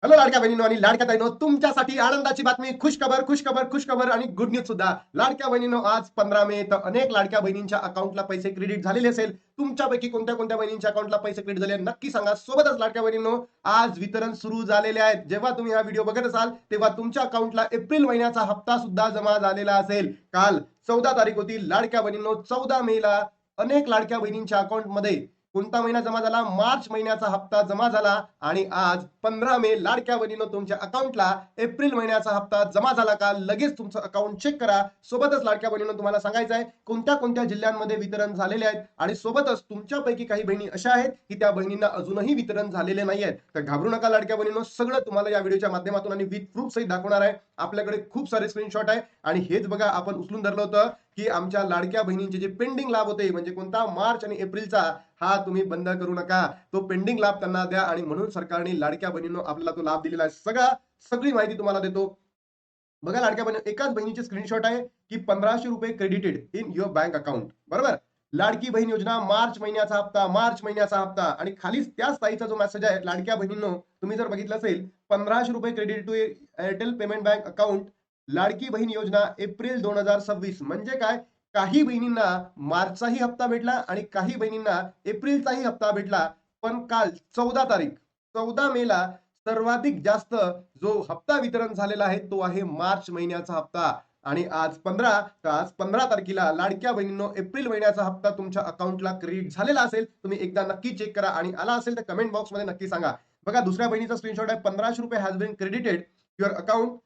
Hello लाडक्या बहिणींनो आणि लाडक्या ताईंनो, तुमच्यासाठी आनंदाची बातमी, खुश खबर आणि गुड न्यूज सुद्धा. लाडक्या बहिणींनो, आज 15 मे तर अनेक लाडक्या बहिणींच्या अकाउंटला पैसे क्रेडिट झालेले असेल. तुमच्यापैकी कोणत्या कोणत्या बहिणींच्या अकाउंटला पैसे क्रेडिट झाले नक्की सांगा. सोबतच लाडक्या बहिणींनो, आज वितरण सुरू झालेले आहेत. जेव्हा तुम्ही हा व्हिडिओ बघत असाल तेव्हा तुमच्या अकाउंटला एप्रिल महिन्याचा हप्ता सुद्धा जमा झालेला असेल. काल 14 तारीख होती. लाडक्या बहिणींनो, 14 मे ला अनेक लाडक्या बहिणींच्या अकाउंटमध्ये कोणता महिना जमा झाला? मार्च महिन्याचा हप्ता जमा झाला. आणि आज 15 मे, लाडक्या बहिणींनो, तुमच्या अकाउंटला एप्रिल महिन्याचा हप्ता जमा झाला का? लगेच तुमचं अकाउंट चेक करा. सोबतच लाडक्या बहिणींनो, तुम्हाला सांगायचं आहे कोणत्या कोणत्या जिल्ह्यांमध्ये वितरण झालेले आहेत. आणि सोबतच तुमच्यापैकी काही बहिणी अशा आहेत की त्या बहिणींना अजूनही वितरण झालेले नाही आहेत. तर घाबरू नका लाडक्या बहिणींनो, सगळं तुम्हाला या व्हिडिओच्या माध्यमातून आणि विथ प्रूफ सहित दाखवणार आहे. आपल्याकडे खूप सारे स्क्रीनशॉट आहे आणि हेच बघा आपण उचलून धरलं होतं की आमच्या लाडक्या बहिणींचे जे पेंडिंग लाभ होते, म्हणजे कोणता, मार्च आणि एप्रिलचा, हा तुम्ही बंद करू नका. तो पेंडिंग लाभ त्यांना द्या. आणि म्हणून सरकारने लाडक्या बहिणींनो आपल्याला तो लाभ दिलेला आहे. सगळी माहिती तुम्हाला देतो. बघा लाडक्या बहिणी, एकाच बहिणीचे स्क्रीनशॉट आहे की 1500 रुपये credited in your bank account. बरोबर. लाडकी बहीण योजना मार्च महिन्याचा हप्ता, मार्च महिन्याचा हप्ता. आणि खाली त्याच ताईचा जो मेसेज आहे, लाडक्या बहिणींनो, तुम्ही जर बघितलं असेल, 1500 रुपये credit to Airtel payment bank account, Ladki Bahin योजना एप्रिल 2026. म्हणजे काय? काही बहिणींना मार्चचाही हप्ता भेटला आणि काही बहिणींना एप्रिलचाही हप्ता भेटला. पण काल 14 तारीख, 14 मे ला सर्वाधिक जास्त जो हप्ता वितरण झालेला आहे तो आहे मार्च महिन्याचा हप्ता. आणि आज 15, तर आज 15 तारखेला लाडक्या बहिणींनो एप्रिल महिन्याचा हप्ता तुमच्या अकाउंटला क्रेडिट झालेला असेल. तुम्ही एकदा नक्की चेक करा आणि आला असेल तर कमेंट बॉक्समध्ये नक्की सांगा. बघा दुसऱ्या बहिणीचा स्क्रीनशॉट आहे, 1500 रुपये has bin credited your account,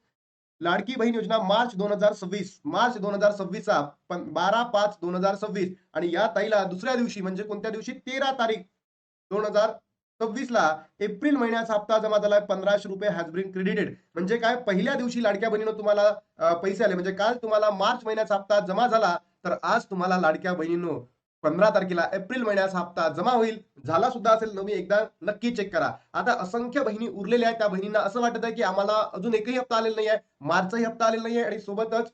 Ladki Bahin योजना मार्च 2026. मार्च 2026चा 12/5/2026. आणि या ताईला दुसऱ्या दिवशी, म्हणजे कोणत्या दिवशी, 13 तारीख 2026ला एप्रिल महिन्याचा हप्ता जमा झालाय. 1500 रुपये हॅज बीन क्रेडिटेड. म्हणजे काय? पहिल्या दिवशी लाडक्या बहिणीनं तुम्हाला पैसे आले. म्हणजे काल तुम्हाला मार्च महिन्याचा हप्ता जमा झाला, तर आज तुम्हाला लाडक्या बहिणींनो 15 तारखेला एप्रिल महिन्याचा हप्ता जमा होईल. झाला सुद्धा असेल, तुम्ही एकदा नक्की चेक करा. आता असंख्य बहिणी उरलेल्या आहेत. त्या बहिणींना असं वाटत आहे की आम्हाला अजून एकही हप्ता आलेला नाहीये, मार्चचाही हप्ता आलेला नाहीये आणि सोबतच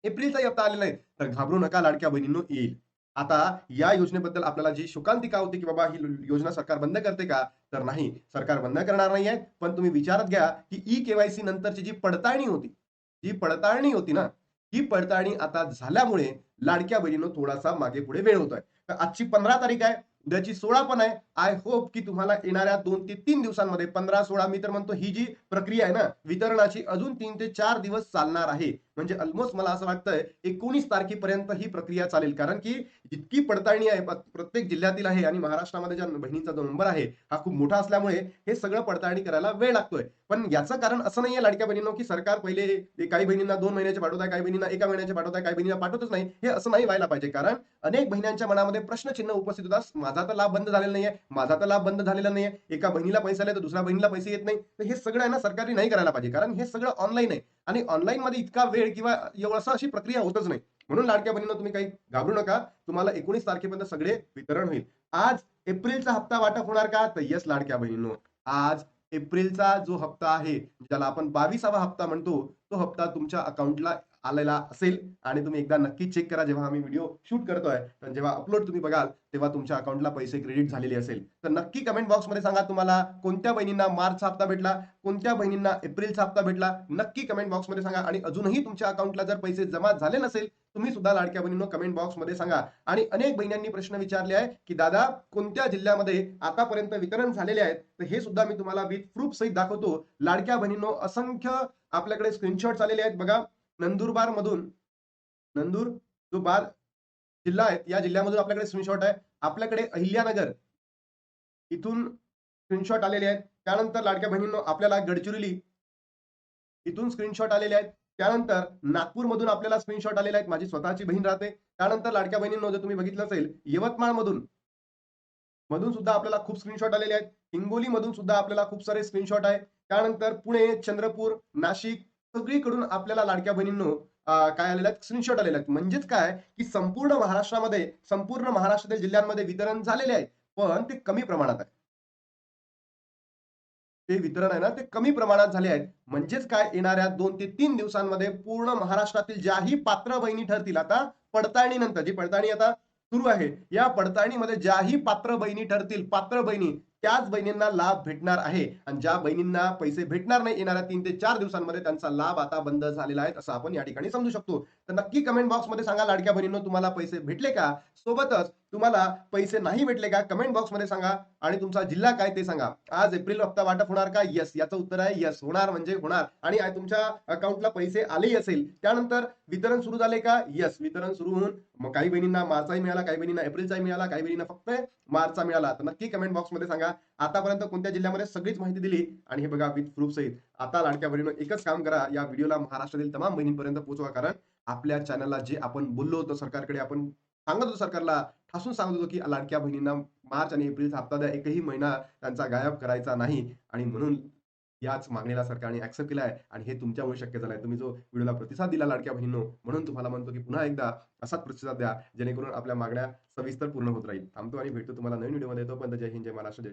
एप्रिलचाही हप्ता आलेला नाही. तर घाबरू नका लाडक्या बहिणींनो, येईल. आता या योजनेबद्दल आपल्याला जी शोकांतिका होती की बाबा ही योजना सरकार बंद करते का? तर नाही, सरकार बंद करणार नाहीये. पण तुम्ही विचारात घ्या की ई-केवायसी नंतरची जी पडताळणी होती, ना, ही पडताळणी आता झाल्यामुळे लाडक्या बहिणींनो थोडासा मागे-पुढे वेळ होतोय. तर आजची 15 तारीख आहे, उद्याची 16 पण आहे. आय होप की तुम्हाला येणाऱ्या 2 ते 3 दिवसांमध्ये, 15-16, मी तर म्हणतो ही जी प्रक्रिया आहे ना वितरणाची, अजून 3 ते 4 दिवस चालणार आहे. म्हणजे ऑलमोस्ट मला असं वाटतंय 19 तारखेपर्यंत ही प्रक्रिया चालेल. कारण की जितकी पडताळणी आहे प्रत्येक जिल्ह्यातील आहे आणि महाराष्ट्रामध्ये ज्या बहिणींचा जो नंबर आहे हा खूप मोठा असल्यामुळे हे सगळं पडताळणी करायला वेळ लागतोय. पण याचं कारण असं नाहीये लाडक्या बहिणींनो की सरकार पहिले काही बहिणींना 2 महिन्याचे पाठवत आहे, काही बहिणींना 1 महिन्याचे पाठवत आहे, काही बहिणींना पाठवतच नाही. हे असं नाही व्हायला पाहिजे. कारण अनेक बहिणींच्या मनामध्ये प्रश्नचिन्ह उपस्थित होतात. माझा तर लाभ बंद झालेला नाहीये, माझा तर लाभ बंद झालेला नाहीये. एका बहिणीला पैसे आले तर दुसऱ्या बहिणीला पैसे येत नाही. तर हे सगळं आहे ना सरकारने नाही करायला पाहिजे. कारण हे सगळं ऑनलाईन आहे आणि ऑनलाईन मध्ये इतका वेळ किंवा एवढं अशी प्रक्रिया होतच नाही. म्हणून लाडक्या बहिणींनो, तुम्ही काही घाबरू नका. तुम्हाला 19 तारखेपर्यंत सगळे वितरण होईल. आज एप्रिलचा हप्ता वाटप होणार का? तर येस लाडक्या बहिणींनो, आज एप्रिलचा जो हप्ता आहे, ज्याला आपण 22वा हप्ता म्हणतो, तो हप्ता तुमच्या अकाउंटला आलेला असेल. आणि तुम्ही एकदा नक्की चेक करा, जेव्हा आम्ही व्हिडिओ शूट करतोय, तर जेव्हा अपलोड तुम्ही बघाल तेव्हा तुमच्या अकाउंटला पैसे क्रेडिट झालेले असेल. तर नक्की कमेंट बॉक्समध्ये सांगा तुम्हाला कोणत्या बहिणींना मार्चचा हप्ता भेटला, कोणत्या बहिणींना एप्रिलचा हप्ता भेटला. नक्की कमेंट बॉक्समध्ये सांगा. आणि अजूनही तुमच्या अकाउंटला जर पैसे जमा झाले नसेल, तुम्ही सुद्धा लाडक्या बहिणींनो कमेंट बॉक्समध्ये सांगा. आणि अनेक बहिणींनी प्रश्न विचारले आहे की दादा कोणत्या जिल्ह्यामध्ये आतापर्यंत वितरण झालेले आहेत, तर हे सुद्धा मी तुम्हाला विथ प्रूफ सहित दाखवतो. लाडक्या बहिणींनो, असंख्य आपल्याकडे स्क्रीनशॉट्स आलेले आहेत. बघा, नंदुरबार मधून, नंदूर जो बार जिल्हा आहे, या जिल्ह्यामधून आपल्याकडे स्क्रीनशॉट आहे. आपल्याकडे अहिल्यानगर इथून स्क्रीनशॉट आलेले आहेत. त्यानंतर लाडक्या बहिणींनो आपल्याला गडचिरोली इथून स्क्रीनशॉट आलेले आहेत. त्यानंतर नागपूरमधून आपल्याला स्क्रीनशॉट आलेले आहेत. माझी स्वतःची बहीण राहते. त्यानंतर लाडक्या बहिणींनो, जर तुम्ही बघितलं असेल, यवतमाळ मधून मधून सुद्धा आपल्याला खूप स्क्रीनशॉट आलेले आहेत. हिंगोली मधून सुद्धा आपल्याला खूप सारे स्क्रीनशॉट आहेत. त्यानंतर पुणे, चंद्रपूर, नाशिक, सगळीकडून आपल्याला लाडक्या बहिणींनो काय आलेले आहेत? स्क्रीनशॉट आलेले आहेत. म्हणजेच काय की संपूर्ण महाराष्ट्रामध्ये, संपूर्ण महाराष्ट्रातील जिल्ह्यांमध्ये वितरण झालेले आहे. पण ते कमी प्रमाणात आहे. ते वितरण आहे ना, ते कमी प्रमाणात झाले आहेत. म्हणजेच काय, येणाऱ्या 2 ते 3 दिवसांमध्ये पूर्ण महाराष्ट्रातील ज्याही पात्र बहिणी ठरतील, आता पडताळणीनंतर जी पडताळणी आता सुरू आहे, या पडताळणीमध्ये ज्याही पात्र बहिणी ठरतील, पात्र बहिणी, त्याच बहिणींना लाभ भेटणार आहे आणि ज्या बहिणींना पैसे भेटणार नाही येणाऱ्या 3 ते 4 दिवसांमध्ये त्यांचा लाभ आता बंद झालेला आहे असं आपण या ठिकाणी समजू शकतो. तर नक्की कमेंट बॉक्समध्ये सांगा लाडक्या बहिणींनो तुम्हाला पैसे भेटले का? सोबतच तुम्हाला पैसे नाही भेटले का? कमेंट बॉक्समध्ये सांगा आणि तुमचा जिल्हा काय ते सांगा. आज एप्रिल हप्ता वाटप होणार का? येस. याचं उत्तर आहे येस. होणार म्हणजे होणार आणि तुमच्या अकाउंटला पैसे आलेही असेल. त्यानंतर वितरण सुरू झाले का? येस. वितरण सुरू होऊन मग काही बहिणींना मार्चचाही मिळाला, काही बहिणींना एप्रिलचाही मिळाला, काही बहिणींना फक्त मार्चचा मिळाला. तर नक्की कमेंट बॉक्समध्ये सांगा. आतापर्यंत कोणत्या जिल्ह्यामध्ये सगळीच माहिती दिली आणि हे बघा विथ प्रूफ सहित. आता लाडक्या बहिणींनो एकच काम करा, या व्हिडिओला महाराष्ट्रातील तमाम बहिणींपर्यंत पोहोचवा. कारण आपल्या चॅनलला जे आपण बोललो होतो सरकारकडे, आपण सांगत होतो सरकारला, ठासून सांगत होतो की लाडक्या बहिणींना मार्च आणि एप्रिलचा हप्ता द्या. एकही महिना त्यांचा गायब करायचा नाही आणि म्हणून याच मागणीला सरकारने ऍक्सेप्ट केला आहे आणि हे तुमच्यामुळे शक्य झालंय. तुम्ही जो व्हिडिओला प्रतिसाद दिला लाडक्या बहिणींनो, म्हणून तुम्हाला म्हणतो की पुन्हा एकदा असाच प्रतिसाद द्या, जेणेकरून आपल्या मागण्या सविस्तर पूर्ण होत राहील. थांबतो आणि भेटतो तुम्हाला नवीन व्हिडिओमध्ये. तोपर्यंत जय हिंद, जय महाराष्ट्र, जय